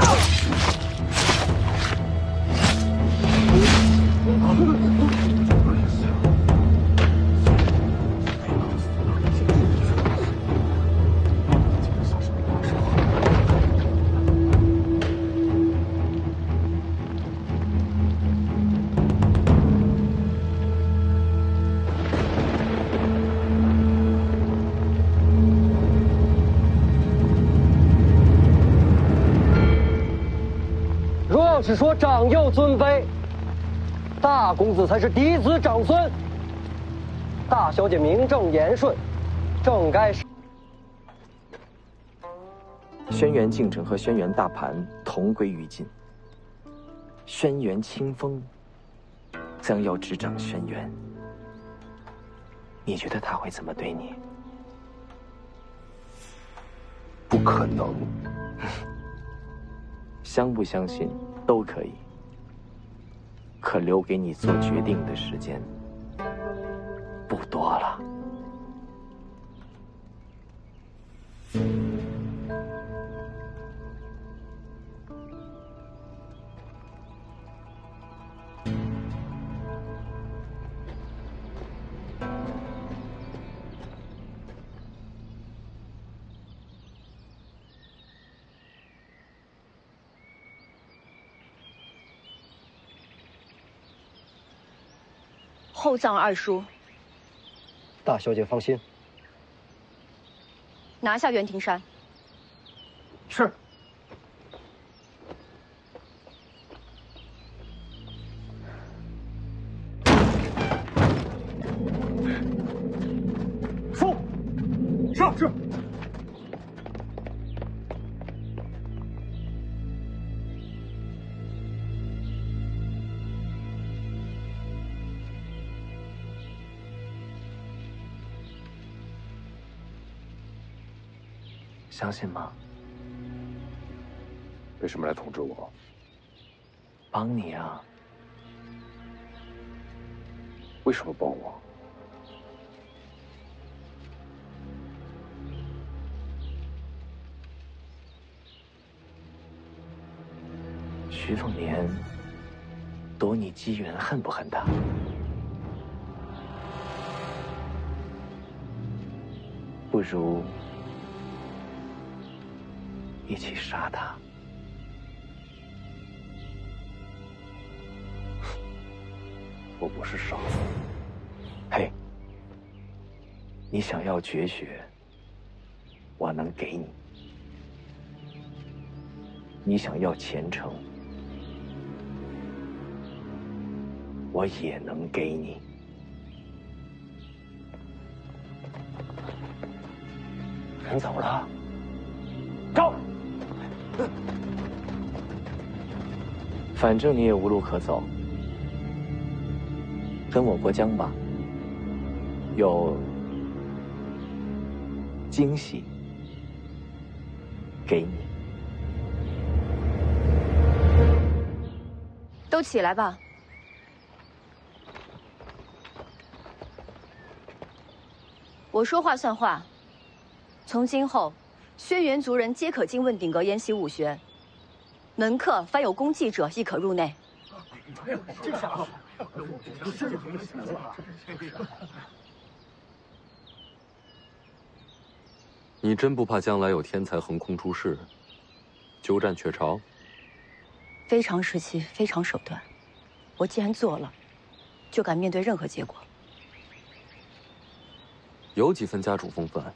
要是说长幼尊卑，大公子才是嫡子长孙，大小姐名正言顺，正该是。轩辕敬城和轩辕大盘同归于尽，轩辕清风将要执掌轩辕，你觉得他会怎么对你？不可能。相不相信都可以，可留给你做决定的时间不多了。厚葬二叔，大小姐放心，拿下袁庭山。是。收。是。相信吗？为什么来通知我？帮你啊！为什么帮我？徐凤年夺你机缘，恨不恨他？不如一起杀他。我不是傻子。嘿，你想要绝学，我能给你；你想要前程，我也能给你。人走了，招！反正你也无路可走，跟我过江吧。有惊喜给你。都起来吧。我说话算话。从今后，轩辕族人皆可进问鼎阁研习武学。门客凡有功绩者，亦可入内。这下好，你真不怕将来有天才横空出世，鸠占鹊巢？非常时期，非常手段。我既然做了，就敢面对任何结果。有几分家主风范？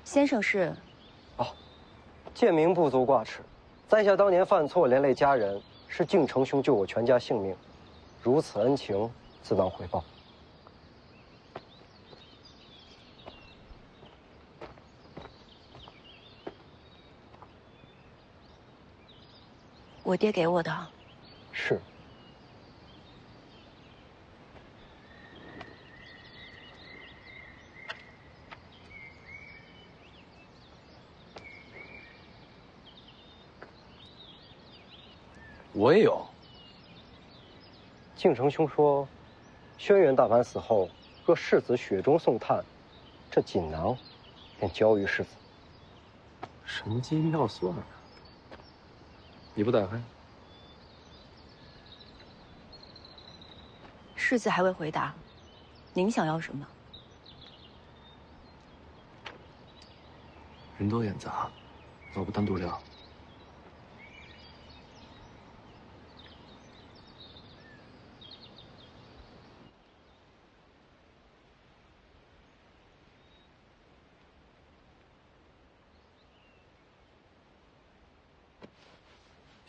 先生是？哦，贱民不足挂齿。在下当年犯错，连累家人，是敬城兄救我全家性命，如此恩情，自当回报。我爹给我的。是。我也有。敬城兄说，轩辕大盘死后，若世子雪中送炭，这锦囊便交于世子。神机妙算啊！你不打开？世子还未回答，您想要什么？人多眼杂，要不单独聊？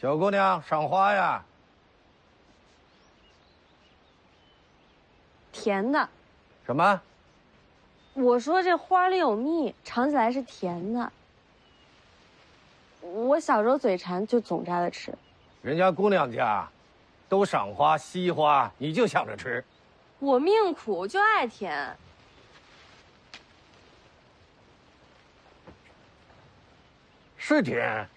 小姑娘赏花呀？甜的。什么？我说这花里有蜜，尝起来是甜的。我小时候嘴馋，就总摘了吃。人家姑娘家都赏花惜花，你就想着吃。我命苦，就爱甜。是甜。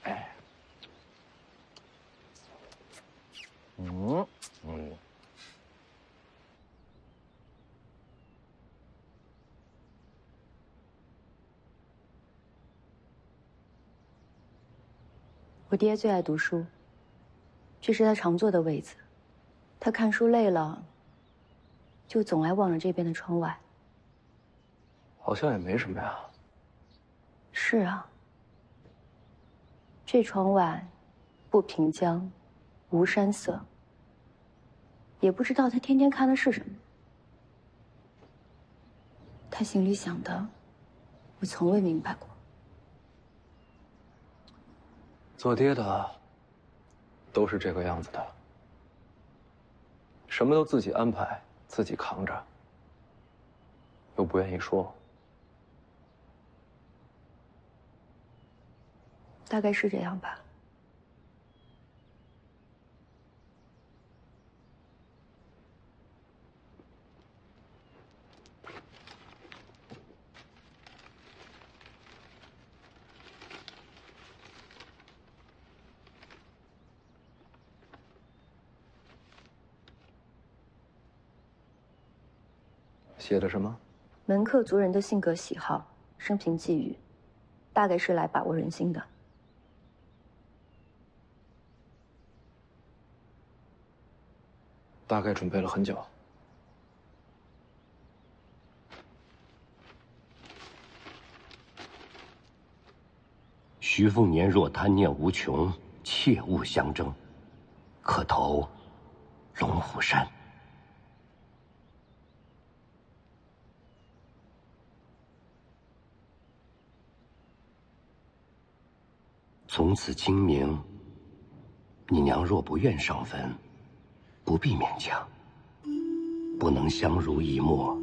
哎。我爹最爱读书，这是他常坐的位子。他看书累了，就总爱望着这边的窗外。好像也没什么呀。是啊，这窗外不平江，无山色。也不知道他天天看的是什么。他心里想的，我从未明白过。做爹的都是这个样子的，什么都自己安排，自己扛着，又不愿意说。大概是这样吧。写的什么？门客族人的性格喜好、生平际遇，大概是来把握人心的。大概准备了很久。徐凤年若贪念无穷，切勿相争，可投龙虎山。从此清明，你娘若不愿上坟，不必勉强。不能相濡以沫，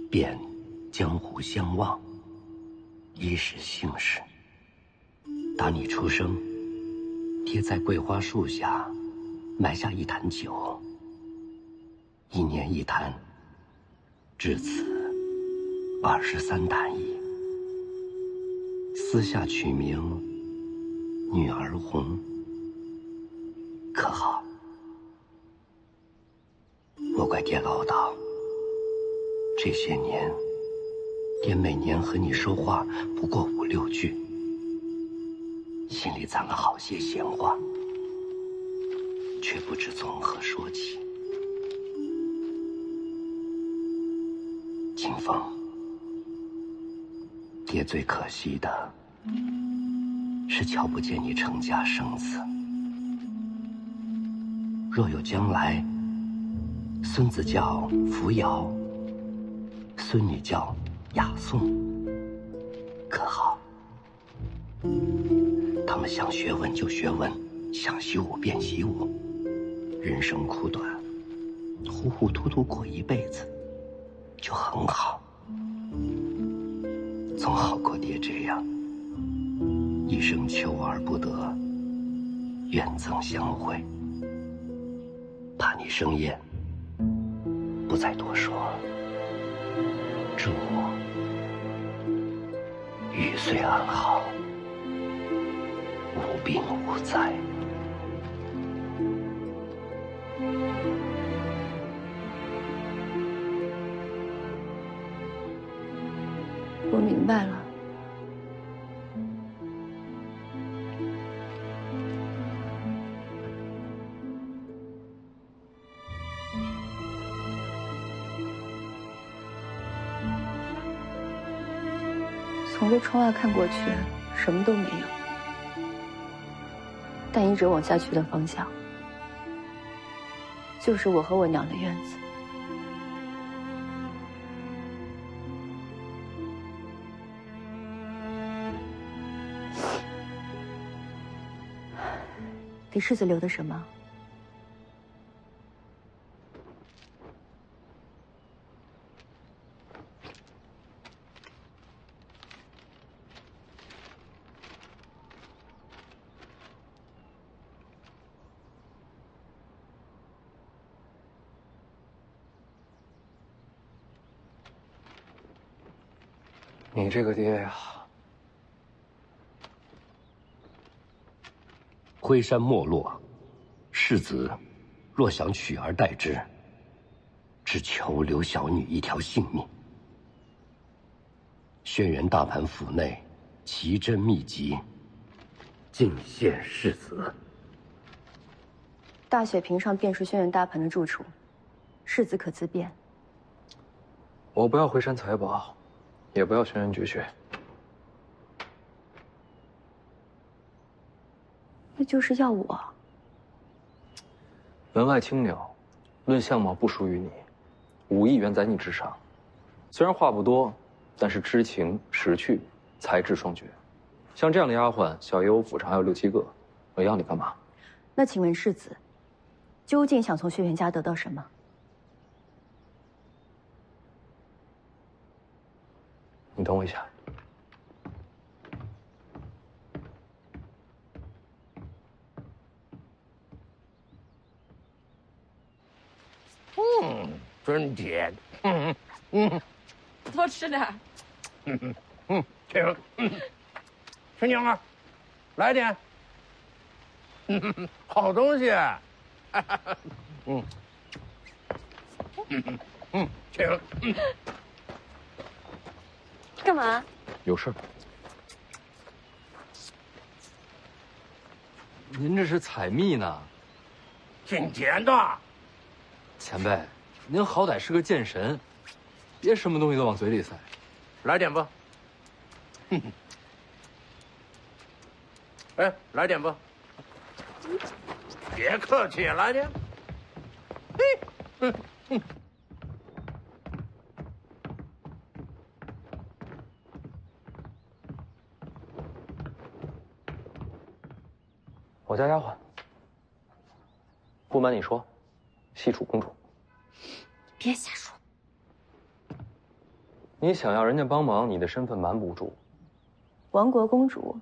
便江湖相忘，一时幸事。打你出生，爹在桂花树下埋下一坛酒，一年一坛，至此23坛矣。私下取名女儿红，可好？莫怪爹唠叨。这些年，爹每年和你说话不过5、6句，心里攒了好些闲话，却不知从何说起。清风，爹最可惜的是瞧不见你成家生子。若有将来，孙子叫扶摇，孙女叫雅颂，可好？他们想学文就学文，想习武便习武，人生苦短，糊糊涂涂过一辈子，就很好，总好过爹这样，一生求而不得，愿憎相会。怕你生厌，不再多说。祝我余岁安好，无病无灾。我明白了。从这窗外看过去，什么都没有，但一直往下去的方向，就是我和我娘的院子。给世子留的什么？你这个爹呀，辉山没落，世子若想取而代之，只求留小女一条性命。轩辕大盘府内奇珍秘籍，尽献世子。大雪屏上便是轩辕大盘的住处，世子可自便。我不要回山财宝，也不要轩辕绝学，那就是要我。门外青鸟，论相貌不输于你，5亿元在你之上。虽然话不多，但是知情识趣，才智双绝。像这样的丫鬟，小爷我府上还有6、7个，我要你干嘛？那请问世子，究竟想从轩辕家得到什么？你等我一下。真甜。多吃点。请。陈娘儿，来点。好东西。请。干嘛？有事。您这是采蜜呢？挺甜的。前辈，您好歹是个剑神，别什么东西都往嘴里塞。来点吧。哎，来点吧。别客气，来点。我家丫鬟。不瞒你说，西楚公主。别瞎说。你想要人家帮忙，你的身份瞒不住。亡国公主，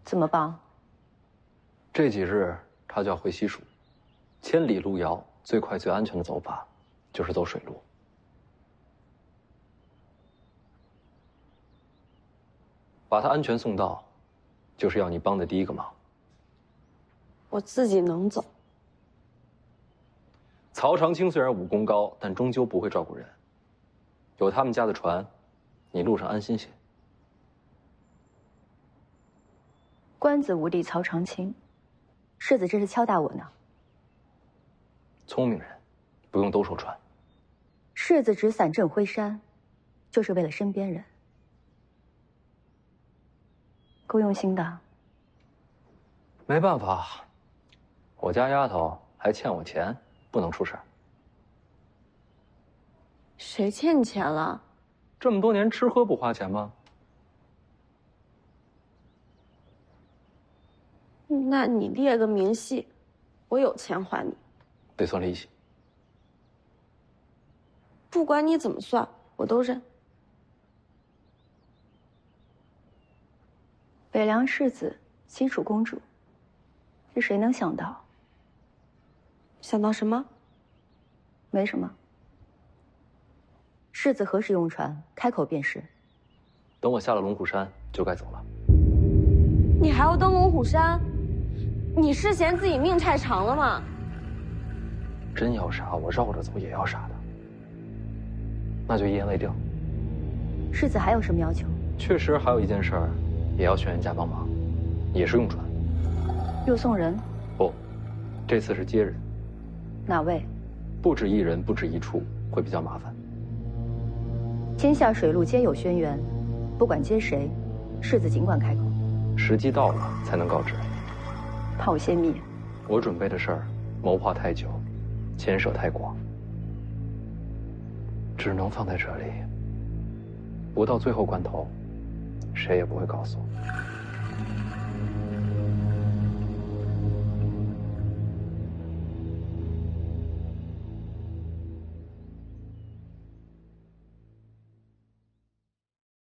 怎么帮？这几日她就要回西蜀，千里路遥，最快最安全的走法，就是走水路。把她安全送到，就是要你帮的第一个忙。我自己能走。曹长青虽然武功高，但终究不会照顾人。有他们家的船，你路上安心些。官子无敌曹长青，世子这是敲打我呢。聪明人，不用兜售船。世子只伞镇辉山，就是为了身边人，够用心的。没办法，我家丫头还欠我钱，不能出事儿。谁欠你钱了？这么多年吃喝不花钱吗？那你列个明细，我有钱还你。得算利息。不管你怎么算，我都认。北凉世子，西楚公主，这谁能想到？想到什么？没什么。世子何时用船？开口便是。等我下了龙虎山，就该走了。你还要登龙虎山？你是嫌自己命太长了吗？真要杀，我绕着走也要杀的。那就一言为定。世子还有什么要求？确实还有一件事儿，也要轩辕家帮忙，也是用船。又送人？不，这次是接人。哪位？不止一人，不止一处，会比较麻烦。天下水陆皆有轩辕，不管接谁，世子尽管开口。时机到了才能告知。怕我泄密？我准备的事儿，谋划太久，牵涉太广，只能放在这里。不到最后关头，谁也不会告诉我。